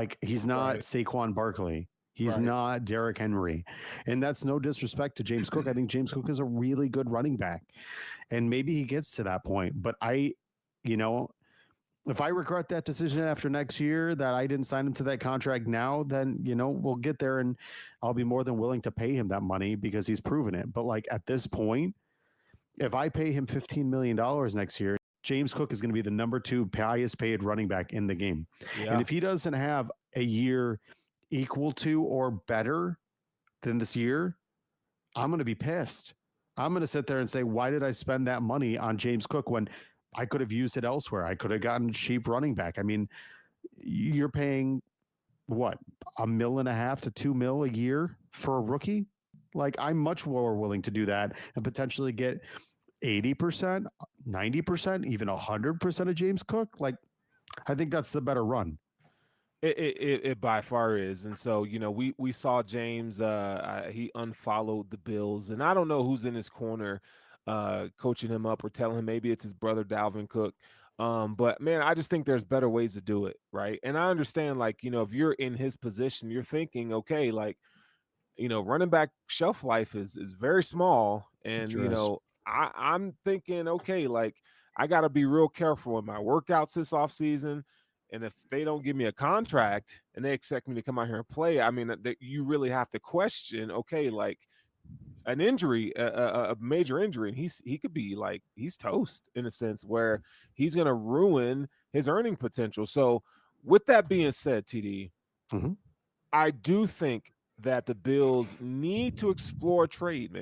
Like, he's not Right. Saquon Barkley. He's Right. not Derrick Henry. And that's no disrespect to James Cook. I think James Cook is a really good running back. And maybe he gets to that point. But you know, if I regret that decision after next year that I didn't sign him to that contract now, then, we'll get there and I'll be more than willing to pay him that money because he's proven it. But like at this point, if I pay him $15 million next year, James Cook is going to be the number 2 highest paid running back in the game. And Yeah. if he doesn't have a year equal to or better than this year, I'm going to be pissed. I'm going to sit there and say, why did I spend that money on James Cook when I could have used it elsewhere? I could have gotten cheap running back. I mean, you're paying what, $1.5 to $2 million a year for a rookie? Like, I'm much more willing to do that and potentially get 80%, 90%, even 100% of James Cook. Like, I think that's the better run. It by far is, and so we saw James. He unfollowed the Bills, and I don't know who's in his corner, coaching him up or telling him maybe it's his brother Dalvin Cook. But man, I just think there's better ways to do it, right? And I understand, like if you're in his position, you're thinking, okay, like running back shelf life is very small, and Sure is. I'm thinking, okay, like I got to be real careful in my workouts this off season. And if they don't give me a contract and they expect me to come out here and play, I mean, that you really have to question, okay, like an injury, a major injury, and he could be like he's toast in a sense where he's going to ruin his earning potential. So, with that being said, TD, Mhm. I do think that the Bills need to explore trade, man.